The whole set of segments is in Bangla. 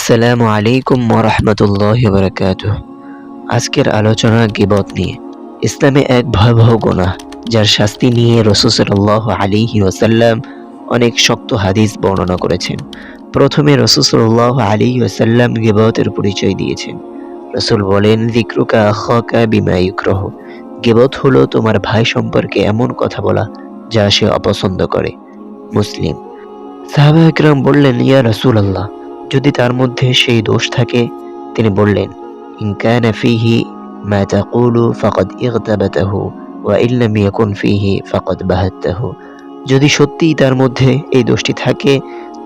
আসসালামু আলাইকুম ওয়া বারাকাতুহু। আজকের আলোচনা গীবত নিয়ে। ইসলামে এক ভয়াবহ গুনাহ যার শাস্তি নিয়ে রাসূল সাল্লাল্লাহু আলাইহি ওয়াসাল্লাম অনেক শক্ত হাদিস বর্ণনা করেছেন। প্রথমে রাসূল সাল্লাল্লাহু আলাইহি ওয়াসাল্লাম গীবতের পরিচয় দিয়েছেন। রাসূল বলেন, যিকরুকা আখাকা বিমা ইউকরাহু। গীবত হলো তোমার ভাই সম্পর্কে এমন কথা বলা যা সে অপছন্দ করে। মুসলিম। সাহাবায়ে কেরাম বললেন, ইয়া রাসূলাল্লাহ, যদি তার মধ্যে সেই দোষ থাকে? তিনি বললেন, ইন কানা ফীহি মা তাকুলু ফাকাদ ইগতাবাতাহু ওয়া ইন লাম ইয়াকুন ফীহি ফাকাদ বাহাত্তাহু। যদি সত্যিই তার মধ্যে এই দোষটি থাকে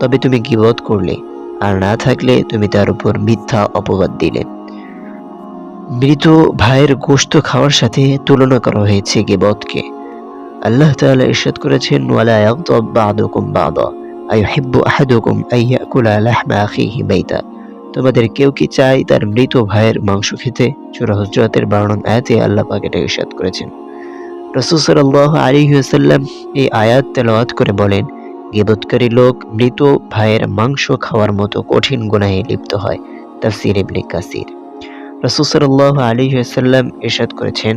তবে তুমি গীবত করলে, আর না থাকলে তুমি তার উপর মিথ্যা অপবাদ দিলে। মৃত ভাইয়ের গোশত খাওয়ার সাথে তুলনা করা হয়েছে গীবতকে। আল্লাহ তাআলা ইরশাদ করেছেন, ওয়ালা ইয়াগতাব বা'দুকুম বা'দা আইয়ুহিব্বু আহাদুকুম আইয়াকুলা লাহমা আখিহি মাইতা। তোমাদের কেউ কি চায় তার মৃত ভাইয়ের মাংস খেতে? সূরা হুজরাতের 12 নং আয়াতে আল্লাহ পাক এটা ইরশাদ করেছেন। রাসূল সাল্লাল্লাহু আলাইহি ওয়াসাল্লাম এই আয়াত তেলাওয়াত করে বলেন, গীবতকারী লোক মৃত ভাইয়ের মাংস খাওয়ার মতো কঠিন গুনাহে লিপ্ত হয়। তাফসীর ইবনে কাসির। রাসূল সাল্লাল্লাহু আলাইহি ওয়াসাল্লাম ইরশাদ করেছেন,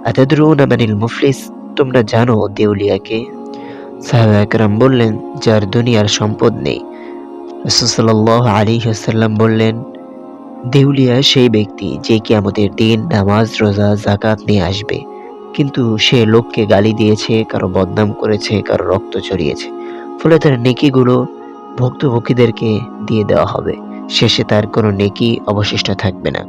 আতাদরুনা মানিল মুফলিস? তোমরা জানো দেউলিয়াকে? সাহাবায়ে কেরাম বললেন, যার দুনিয়ার সম্পদ নেই। রাসূল সাল্লাল্লাহু আলাইহি ওয়াসাল্লাম বললেন, দেউলিয়া সেই ব্যক্তি যে কিয়ামতের দিন নামাজ, রোজা, যাকাত নিয়ে আসবে, কিন্তু সে লোককে গালি দিয়েছে, কারো বদনাম করেছে, কারো রক্ত ঝরিয়েছে। ফলে তার নেকিগুলো ভুক্তভোগীদেরকে দিয়ে দেওয়া হবে। শেষে তার কোনো নেকি অবশিষ্ট থাকবে না।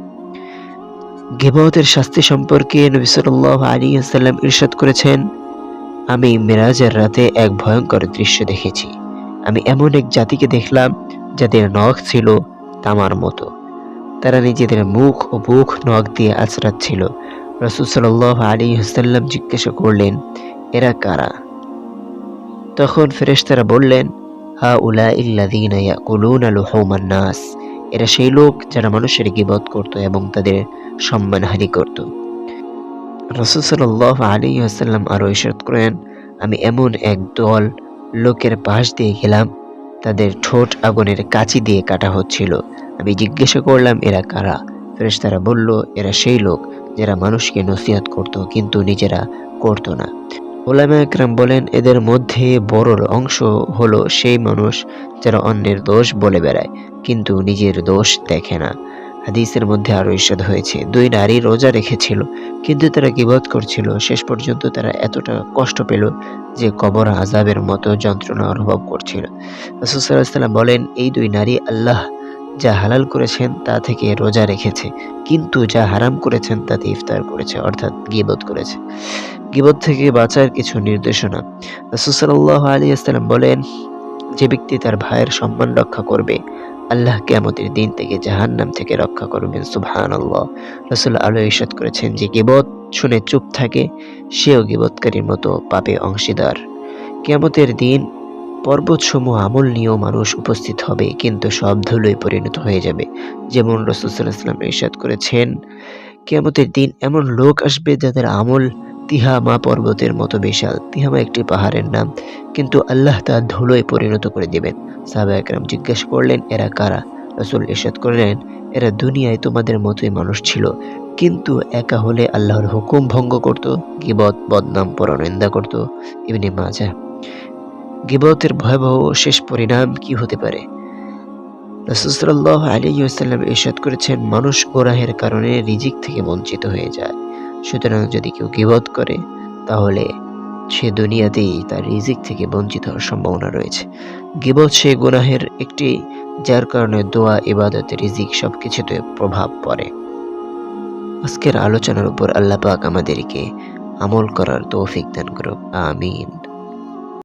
গীবতের শাস্তি সম্পর্কে নবী সাল্লাল্লাহু আলাইহি ওয়াসাল্লাম ইরশাদ করেছেন, আমি মেরাজের রাতে এক ভয়ঙ্কর দৃশ্য দেখেছি। আমি এমন এক জাতিকে দেখলাম যাদের নখ ছিল তামার মতো। তারা নিজেদের মুখ ও বুক নখ দিয়ে আঁচড়াচ্ছিল। রাসূল সাল্লাল্লাহু আলাইহি ওয়াসাল্লাম জিজ্ঞাসা করলেন, এরা কারা? তখন ফেরেশতারা বললেন, হাউলাইল লাযীনা ইয়াকুলুনা লুহুমান নাস। এরা সেই লোক যারা মানুষের গীবত করত এবং তাদের সম্মানহানি করত। রাসূল সাল্লাল্লাহু আলাইহি ওয়াসাল্লাম আরো ইরশাদ করেন, আমি এমন এক দল লোকের পাশ দিয়ে গেলাম, তাদের ঠোঁট আগুনের কাঁচি দিয়ে কাটা হচ্ছিল। আমি জিজ্ঞাসা করলাম, এরা কারা? ফেরেশতারা বলল, এরা সেই লোক যারা মানুষকে নসিহত করত কিন্তু নিজেরা করত না। উলামায়ে কেরাম বলেন, এদের মধ্যে বড় অংশ হলো সেই মানুষ যারা অন্যের দোষ বলে বেড়ায় কিন্তু নিজের দোষ দেখে না। হাদিসের মধ্যে আরো ইরশাদ হয়েছে, দুই নারী রোজা রেখেছিল কিন্তু তারা গীবত করছিল। শেষ পর্যন্ত তারা এতটা কষ্ট পেল যে কবর আযাবের মতো যন্ত্রণা অনুভব করছিল। রাসূল সাল্লাল্লাহু আলাইহি ওয়াসাল্লাম বলেন, এই দুই নারী আল্লাহ যা হালাল করেছেন তা থেকে রোজা রেখেছে, কিন্তু যা হারাম করেছেন তাতে ইফতার করেছে, অর্থাৎ গীবত করেছে। গীবত থেকে বাঁচার কিছু নির্দেশনা। রাসূল সাল্লাল্লাহু আলাইহি ওয়াসাল্লাম বলেন, যে ব্যক্তি তার ভাইয়ের সম্মান রক্ষা করবে, আল্লাহ কিয়ামতের দিন থেকে জাহান্নাম থেকে রক্ষা করবেন। সুবহানাল্লাহ। রাসূল আরো ইরশাদ করেছেন, যে গীবত শুনে চুপ থাকে সেও গীবতকারীর মতো পাপে অংশীদার। কিয়ামতের দিন পর্বতসমূহ আমল নিয়েও মানুষ উপস্থিত হবে, কিন্তু সব ধুলোয় পরিণত হয়ে যাবে। যেমন রাসূল সাল্লাল্লাহু আলাইহি ওয়াসাল্লাম ইরশাদ করেছেন, কিয়ামতের দিন এমন লোক আসবে যাদের আমল তিহামা পর্বতের মতো বিশাল। তিহামা একটি পাহাড়ের নাম, কিন্তু আল্লাহ তা ধুলোয় পরিণত করে দিবেন। সাহাবায়ে কেরাম জিজ্ঞাসা করলেন, এরা কারা? রাসূল ইরশাদ করলেন, এরা দুনিয়ায় তোমাদের মতোই মানুষ ছিল, কিন্তু একা হলে আল্লাহর হুকুম ভঙ্গ করত, গীবত, বদনাম, পরনিন্দা করত। ইবনে মাজাহ। গীবতের ভয়াবহ শেষ পরিণাম কি হতে পারে? রাসূল সাল্লাল্লাহু আলাইহি ওয়াসাল্লাম ইরশাদ করেছেন, মানুষ গুনাহের কারণে রিজিক থেকে বঞ্চিত হয়ে যায়। সুতরাং যদি কেউ গীবত করে তাহলে সে দুনিয়াতেই তার রিজিক থেকে বঞ্চিত হওয়ার সম্ভাবনা রয়েছে। গীবত সেই গুনাহের একটি, যার কারণে দোয়া, ইবাদত, রিজিক সবকিছুতে প্রভাব পড়ে। আজকের আলোচনার উপর আল্লাহ পাক আমাদেরকে আমল করার তৌফিক দান করুক। আমিন।